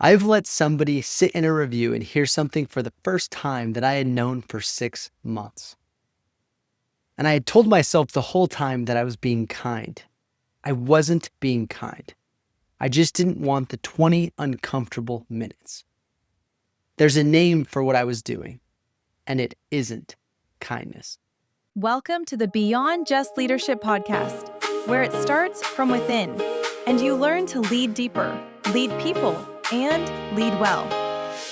I've let somebody sit in a review and hear something for the first time that I had known for 6 months. And I had told myself the whole time that I was being kind. I wasn't being kind. I just didn't want the 20 uncomfortable minutes. There's a name for what I was doing, and it isn't kindness. Welcome to the Beyond Just Leadership podcast, where it starts from within and you learn to lead deeper, lead people, and lead well.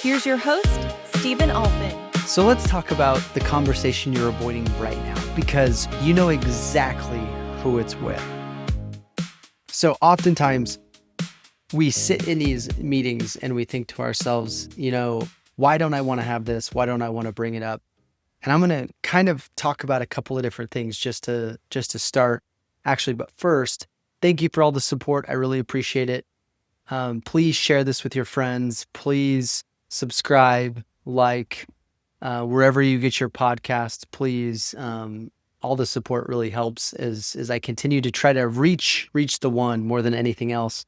Here's your host, Stephen Alfin. So let's talk about the conversation you're avoiding right now, because you know exactly who it's with. So oftentimes we sit in these meetings and we think to ourselves, why don't I want to have this? Why don't I want to bring it up? And I'm going to kind of talk about a couple of different things just to start, actually. But first, thank you for all the support. I really appreciate it. Please share this with your friends. Please subscribe, wherever you get your podcasts. Please, all the support really helps as I continue to try to reach the one more than anything else,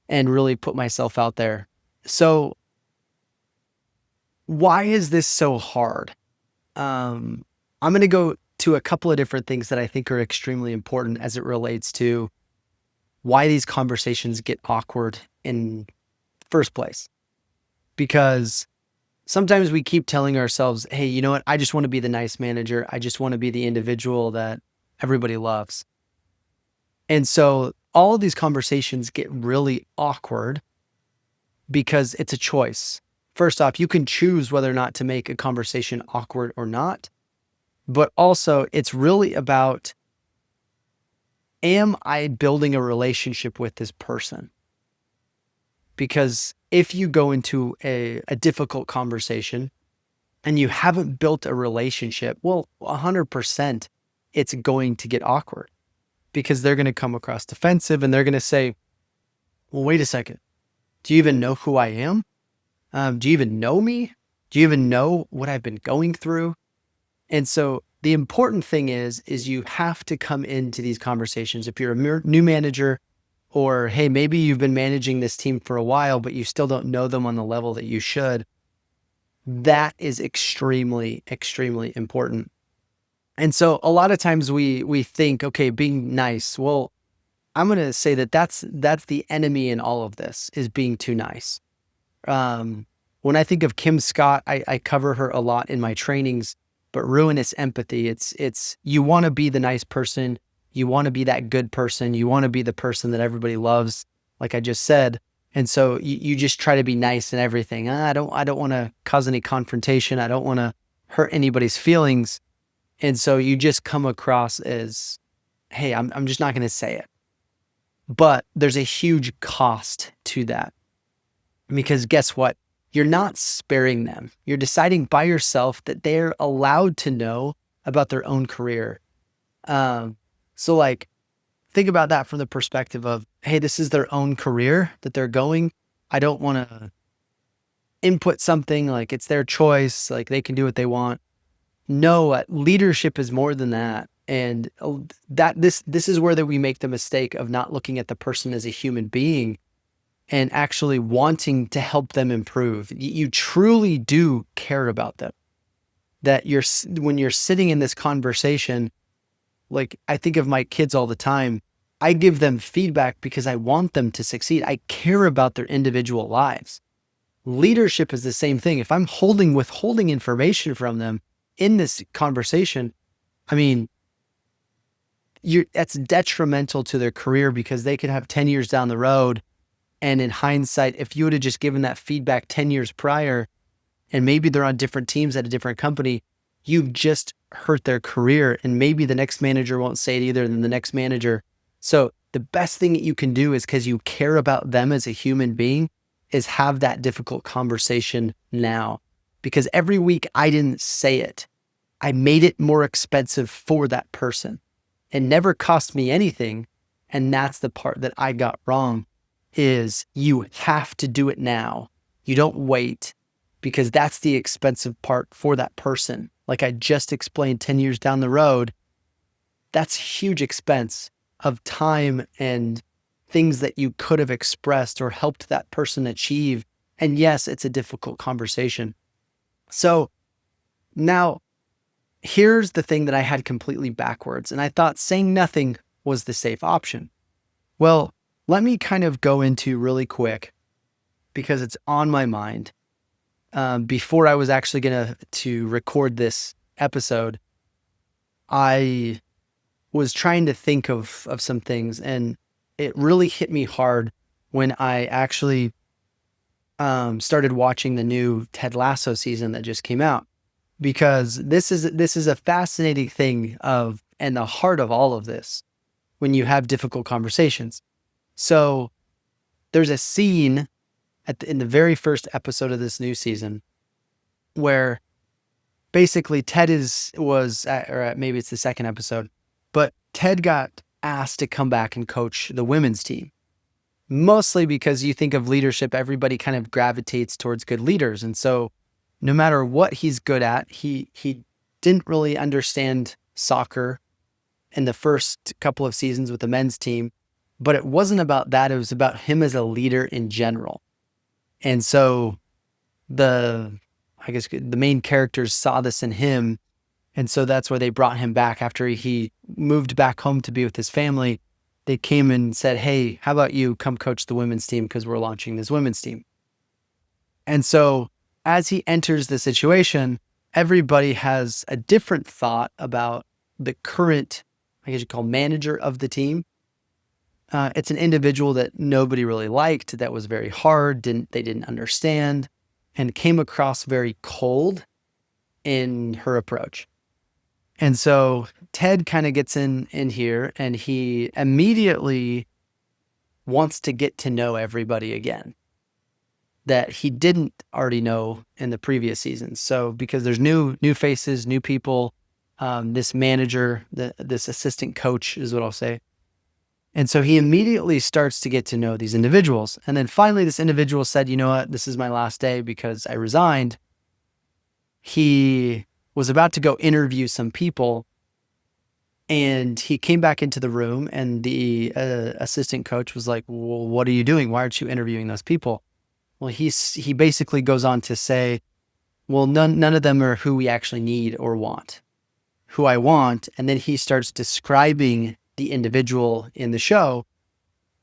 and really put myself out there. So, why is this so hard? I'm going to go to a couple of different things that I think are extremely important as it relates to why these conversations get awkward in the first place. Because sometimes we keep telling ourselves, hey, you know what? I just want to be the nice manager. I just want to be the individual that everybody loves. And so all of these conversations get really awkward because it's a choice. First off, you can choose whether or not to make a conversation awkward or not. But also, it's really about, am I building a relationship with this person? Because if you go into a difficult conversation and you haven't built a relationship, well, 100% it's going to get awkward, because they're going to come across defensive and they're going to say, well, wait a second. Do you even know who I am? Do you even know me? Do you even know what I've been going through? And so the important thing is you have to come into these conversations. If you're a new manager, or hey, maybe you've been managing this team for a while, but you still don't know them on the level that you should, that is extremely, extremely important. And so a lot of times we think, okay, being nice. Well, I'm going to say that's the enemy in all of this, is being too nice. When I think of Kim Scott, I cover her a lot in my trainings, but ruinous empathy, it's you want to be the nice person. You want to be that good person. You want to be the person that everybody loves, like I just said. And so you just try to be nice in everything. I don't want to cause any confrontation. I don't want to hurt anybody's feelings. And so you just come across as, hey, I'm just not going to say it. But there's a huge cost to that. Because guess what? You're not sparing them. You're deciding by yourself that they're allowed to know about their own career. So think about that from the perspective of, hey, this is their own career that they're going. I don't want to input something, like it's their choice, like they can do what they want. No, leadership is more than that. And this is where that we make the mistake of not looking at the person as a human being and actually wanting to help them improve. You truly do care about them. That when you're sitting in this conversation, like I think of my kids all the time, I give them feedback because I want them to succeed. I care about their individual lives. Leadership is the same thing. If I'm withholding information from them in this conversation, that's detrimental to their career, because they could have 10 years down the road. And in hindsight, if you would have just given that feedback 10 years prior, and maybe they're on different teams at a different company, you've just hurt their career. And maybe the next manager won't say it either than the next manager. So the best thing that you can do is, because you care about them as a human being, is have that difficult conversation now. Because every week I didn't say it. I made it more expensive for that person. It never cost me anything. And that's the part that I got wrong, is you have to do it now. You don't wait, because that's the expensive part for that person. Like I just explained, 10 years down the road, that's huge expense of time and things that you could have expressed or helped that person achieve. And yes, it's a difficult conversation. So now here's the thing that I had completely backwards. And I thought saying nothing was the safe option. Well, let me kind of go into really quick because it's on my mind. Before I was actually going to record this episode, I was trying to think of some things, and it really hit me hard when I actually started watching the new Ted Lasso season that just came out, because this is a fascinating thing and the heart of all of this when you have difficult conversations. So there's a scene in the very first episode of this new season where basically Ted maybe it's the second episode, but Ted got asked to come back and coach the women's team. Mostly because you think of leadership, everybody kind of gravitates towards good leaders. And so no matter what he's good at, he didn't really understand soccer in the first couple of seasons with the men's team, but it wasn't about that. It was about him as a leader in general. And so the main characters saw this in him. And so that's why they brought him back after he moved back home to be with his family. They came and said, hey, how about you come coach the women's team because we're launching this women's team. And so as he enters the situation, everybody has a different thought about the current, I guess you call manager of the team. It's an individual that nobody really liked, that was very hard, they didn't understand, and came across very cold in her approach. And so Ted kind of gets in here, and he immediately wants to get to know everybody again that he didn't already know in the previous seasons. So because there's new faces, new people, this manager, this assistant coach is what I'll say. And so he immediately starts to get to know these individuals. And then finally, this individual said, you know what, this is my last day because I resigned. He was about to go interview some people, and he came back into the room, and the assistant coach was like, well, what are you doing? Why aren't you interviewing those people? Well, he basically goes on to say, well, none of them are who we actually need or want, who I want. And then he starts describing the individual in the show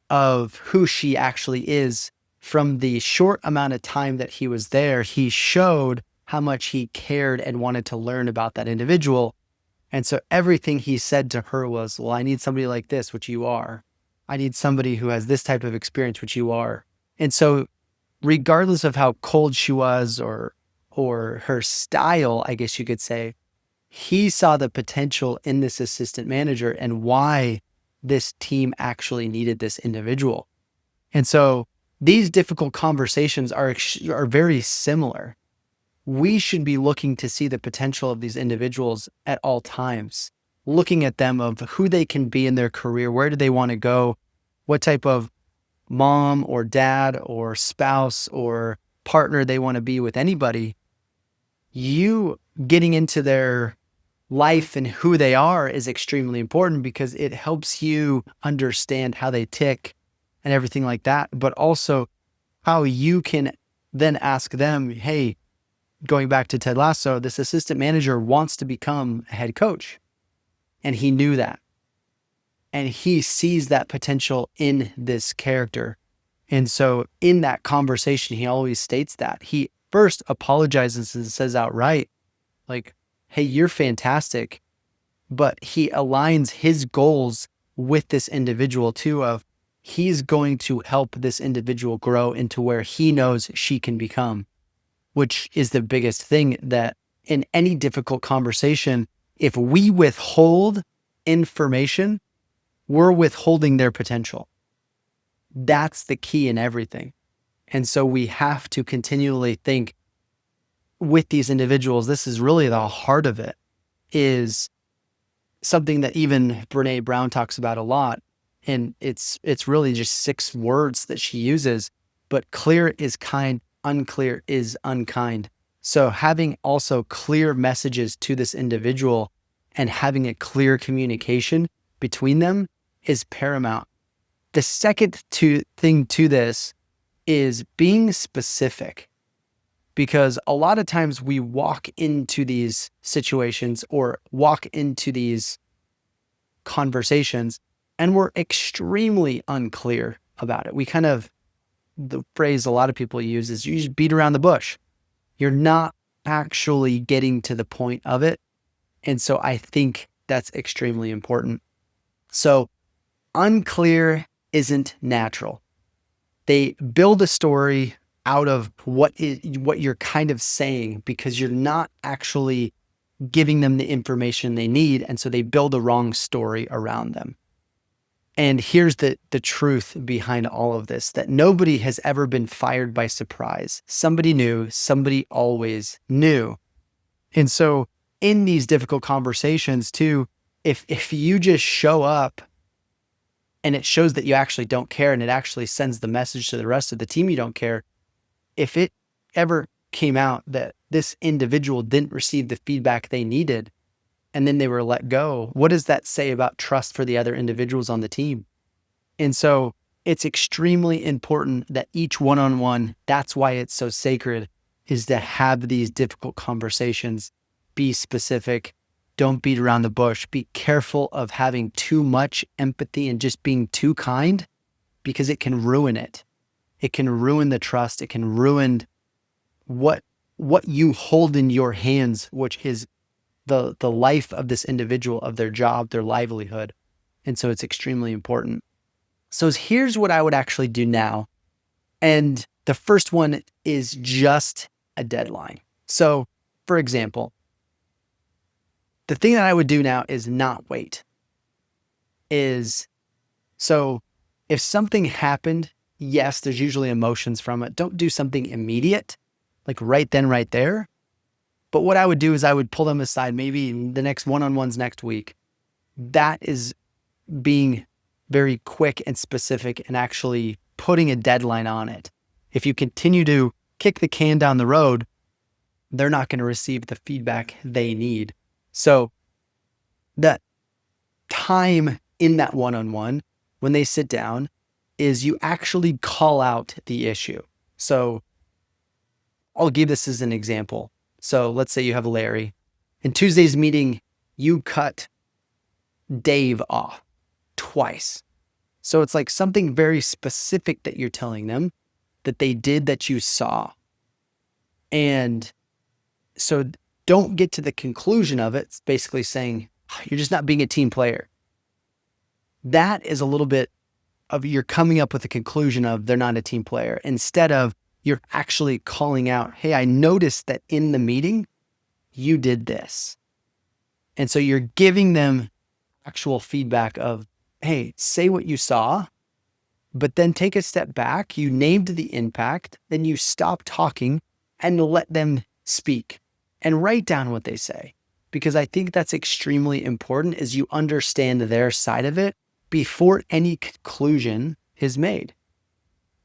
of who she actually is. From the short amount of time that he was there, he showed how much he cared and wanted to learn about that individual. And so everything he said to her was, well, I need somebody like this, which you are. I need somebody who has this type of experience, which you are. And so regardless of how cold she was or her style, I guess you could say, he saw the potential in this assistant manager and why this team actually needed this individual. And so these difficult conversations are very similar. We should be looking to see the potential of these individuals at all times, looking at them of who they can be in their career, where do they want to go, what type of mom or dad or spouse or partner they want to be with anybody. You getting into their life and who they are is extremely important because it helps you understand how they tick and everything like that, but also how you can then ask them, hey, going back to Ted Lasso, this assistant manager wants to become a head coach. And he knew that. And he sees that potential in this character. And so in that conversation, he always states that. He first apologizes and says outright, like, hey, you're fantastic. But he aligns his goals with this individual too, of he's going to help this individual grow into where he knows she can become, which is the biggest thing, that in any difficult conversation, if we withhold information, we're withholding their potential. That's the key in everything. And so we have to continually think with these individuals, this is really the heart of it, is something that even Brene Brown talks about a lot. And it's really just 6 words that she uses, but clear is kind, unclear is unkind. So having also clear messages to this individual and having a clear communication between them is paramount. The second thing to this is being specific, because a lot of times we walk into these situations or walk into these conversations and we're extremely unclear about it. The phrase a lot of people use is you just beat around the bush. You're not actually getting to the point of it. And so I think that's extremely important. So unclear isn't natural. They build a story out of what you're kind of saying because you're not actually giving them the information they need. And so they build a wrong story around them. And here's the truth behind all of this, that nobody has ever been fired by surprise. Somebody knew, somebody always knew. And so in these difficult conversations too, if you just show up and it shows that you actually don't care and it actually sends the message to the rest of the team you don't care, if it ever came out that this individual didn't receive the feedback they needed and then they were let go, what does that say about trust for the other individuals on the team? And so it's extremely important that each one-on-one, that's why it's so sacred, is to have these difficult conversations. Be specific. Don't beat around the bush. Be careful of having too much empathy and just being too kind, because it can ruin it. It can ruin the trust. It can ruin what you hold in your hands, which is the life of this individual, of their job, their livelihood. And so it's extremely important. So here's what I would actually do now. And the first one is just a deadline. So for example, the thing that I would do now is not wait. So if something happened, yes, there's usually emotions from it. Don't do something immediate, like right then, right there. But what I would do is I would pull them aside, maybe the next one-on-ones next week. That is being very quick and specific and actually putting a deadline on it. If you continue to kick the can down the road, they're not going to receive the feedback they need. So that time in that one-on-one, when they sit down, is you actually call out the issue. So I'll give this as an example. So let's say you have Larry. In Tuesday's meeting, you cut Dave off twice. So it's like something very specific that you're telling them that they did that you saw. And so don't get to the conclusion of it. It's basically saying you're just not being a team player. That is a little bit of you're coming up with a conclusion of they're not a team player, instead of you're actually calling out, hey, I noticed that in the meeting, you did this. And so you're giving them actual feedback of, hey, say what you saw, but then take a step back. You named the impact, then you stop talking and let them speak and write down what they say. Because I think that's extremely important, is you understand their side of it before any conclusion is made.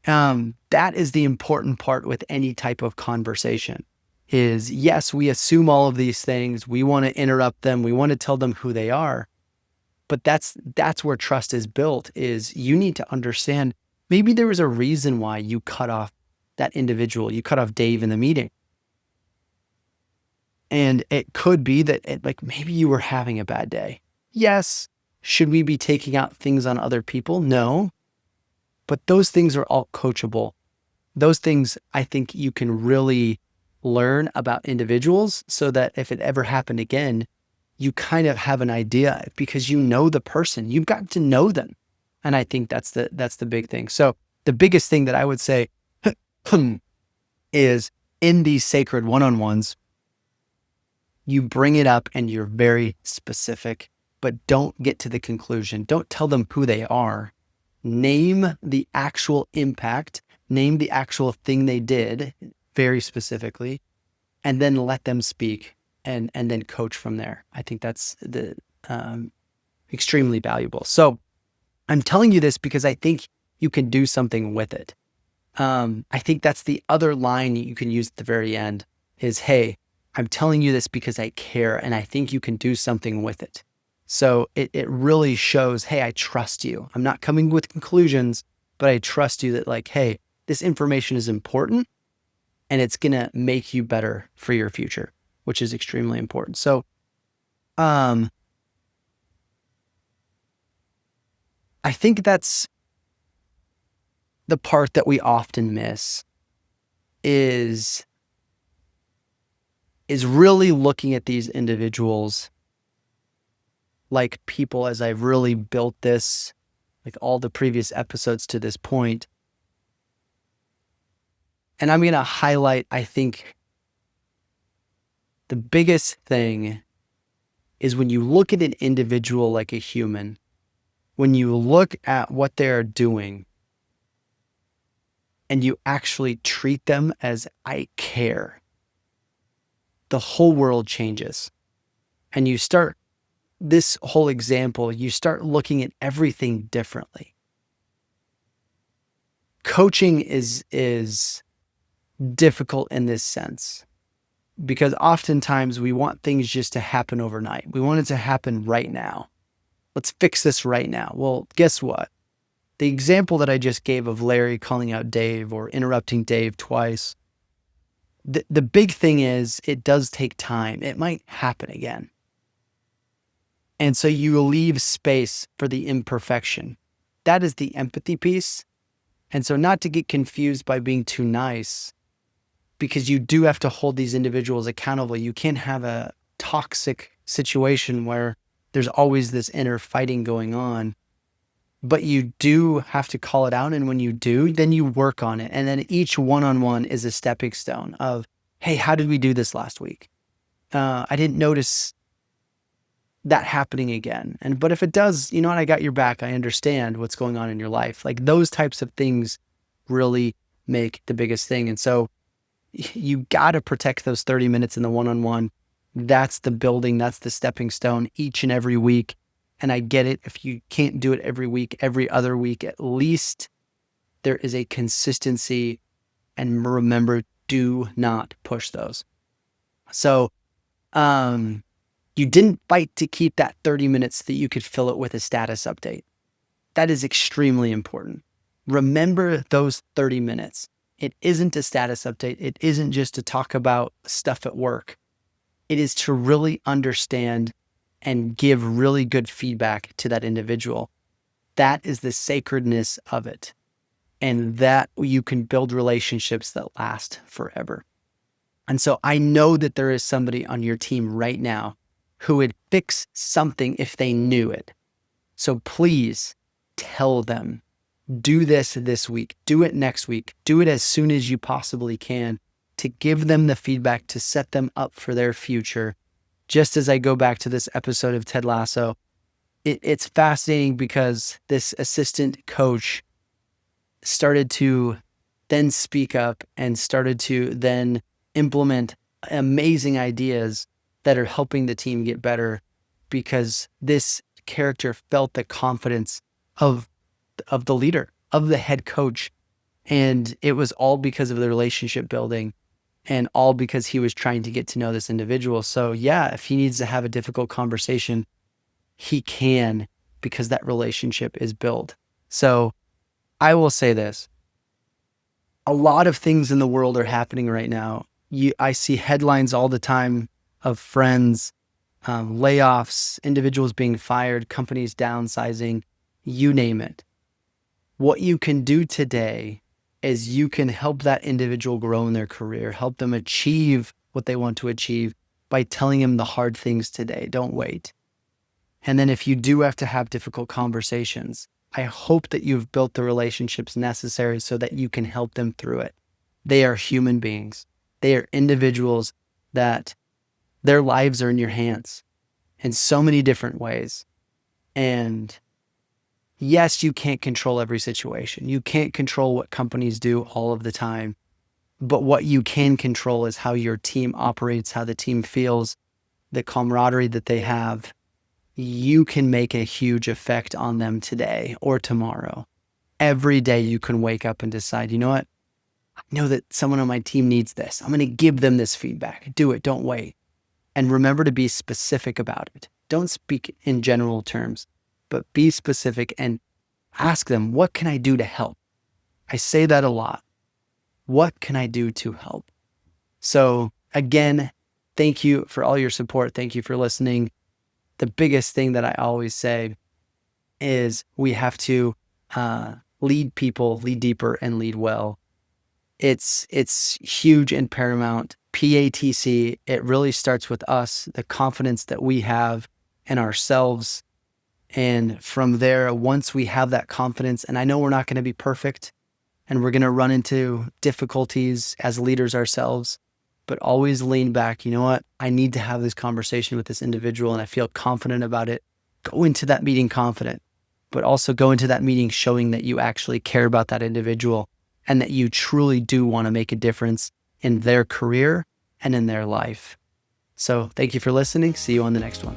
That is the important part with any type of conversation is, yes, we assume all of these things. We want to interrupt them. We want to tell them who they are. But that's where trust is built, is you need to understand maybe there was a reason why you cut off that individual. You cut off Dave in the meeting. And it could be that maybe you were having a bad day. Yes. Should we be taking out things on other people? No. But those things are all coachable. Those things I think you can really learn about individuals so that if it ever happened again, you kind of have an idea because you know the person. You've got to know them. And I think that's the big thing. So the biggest thing that I would say is in these sacred one-on-ones, you bring it up and you're very specific, but don't get to the conclusion. Don't tell them who they are. Name the actual impact, name the actual thing they did very specifically, and then let them speak and then coach from there. I think that's extremely valuable. So I'm telling you this because I think you can do something with it. I think that's the other line you can use at the very end is, hey, I'm telling you this because I care and I think you can do something with it. So it really shows, hey, I trust you. I'm not coming with conclusions, but I trust you that like, hey, this information is important and it's going to make you better for your future, which is extremely important. So, I think that's the part that we often miss is really looking at these individuals like people as I've really built this, like all the previous episodes to this point. And I'm going to highlight, I think, the biggest thing is when you look at an individual like a human, when you look at what they're doing and you actually treat them as I care, the whole world changes. And you start this whole example, you start looking at everything differently. Coaching is difficult in this sense because oftentimes we want things just to happen overnight. We want it to happen right now. Let's fix this right now. Well, guess what? The example that I just gave of Larry calling out Dave or interrupting Dave twice, the big thing is it does take time. It might happen again. And so you leave space for the imperfection. That is the empathy piece. And so not to get confused by being too nice, because you do have to hold these individuals accountable. You can't have a toxic situation where there's always this inner fighting going on, but you do have to call it out. And when you do, then you work on it. And then each one-on-one is a stepping stone of, hey, how did we do this last week? I didn't notice that happening again. But if it does, you know what, I got your back. I understand what's going on in your life. Like those types of things really make the biggest thing. And so you got to protect those 30 minutes in the one-on-one. That's the building. That's the stepping stone each and every week. And I get it. If you can't do it every week, every other week, at least there is a consistency. And remember, do not push those. So, you didn't fight to keep that 30 minutes so that you could fill it with a status update. That is extremely important. Remember those 30 minutes. It isn't a status update. It isn't just to talk about stuff at work. It is to really understand and give really good feedback to that individual. That is the sacredness of it. And that you can build relationships that last forever. And so I know that there is somebody on your team right now who would fix something if they knew it. So please tell them, do this week, do it next week, do it as soon as you possibly can to give them the feedback to set them up for their future. Just as I go back to this episode of Ted Lasso, it's fascinating because this assistant coach started to then speak up and started to then implement amazing ideas that are helping the team get better because this character felt the confidence of the leader, of the head coach. And it was all because of the relationship building and all because he was trying to get to know this individual. So yeah, if he needs to have a difficult conversation, he can, because that relationship is built. So I will say this. A lot of things in the world are happening right now. I see headlines all the time of friends, layoffs, individuals being fired, companies downsizing, you name it. What you can do today is you can help that individual grow in their career, help them achieve what they want to achieve by telling them the hard things today. Don't wait. And then if you do have to have difficult conversations, I hope that you've built the relationships necessary so that you can help them through it. They are human beings. They are individuals that their lives are in your hands in so many different ways. And yes, you can't control every situation. You can't control what companies do all of the time. But what you can control is how your team operates, how the team feels, the camaraderie that they have. You can make a huge effect on them today or tomorrow. Every day you can wake up and decide, you know what? I know that someone on my team needs this. I'm going to give them this feedback. Do it. Don't wait. And remember to be specific about it. Don't speak in general terms, but be specific and ask them, what can I do to help? I say that a lot. What can I do to help? So again, thank you for all your support. Thank you for listening. The biggest thing that I always say is we have to lead people, lead deeper, and lead well. It's huge and paramount. PATC, it really starts with us, the confidence that we have in ourselves. And from there, once we have that confidence, and I know we're not going to be perfect and we're going to run into difficulties as leaders ourselves, but always lean back. You know what? I need to have this conversation with this individual and I feel confident about it. Go into that meeting confident, but also go into that meeting showing that you actually care about that individual and that you truly do want to make a difference in their career and in their life. So thank you for listening. See you on the next one.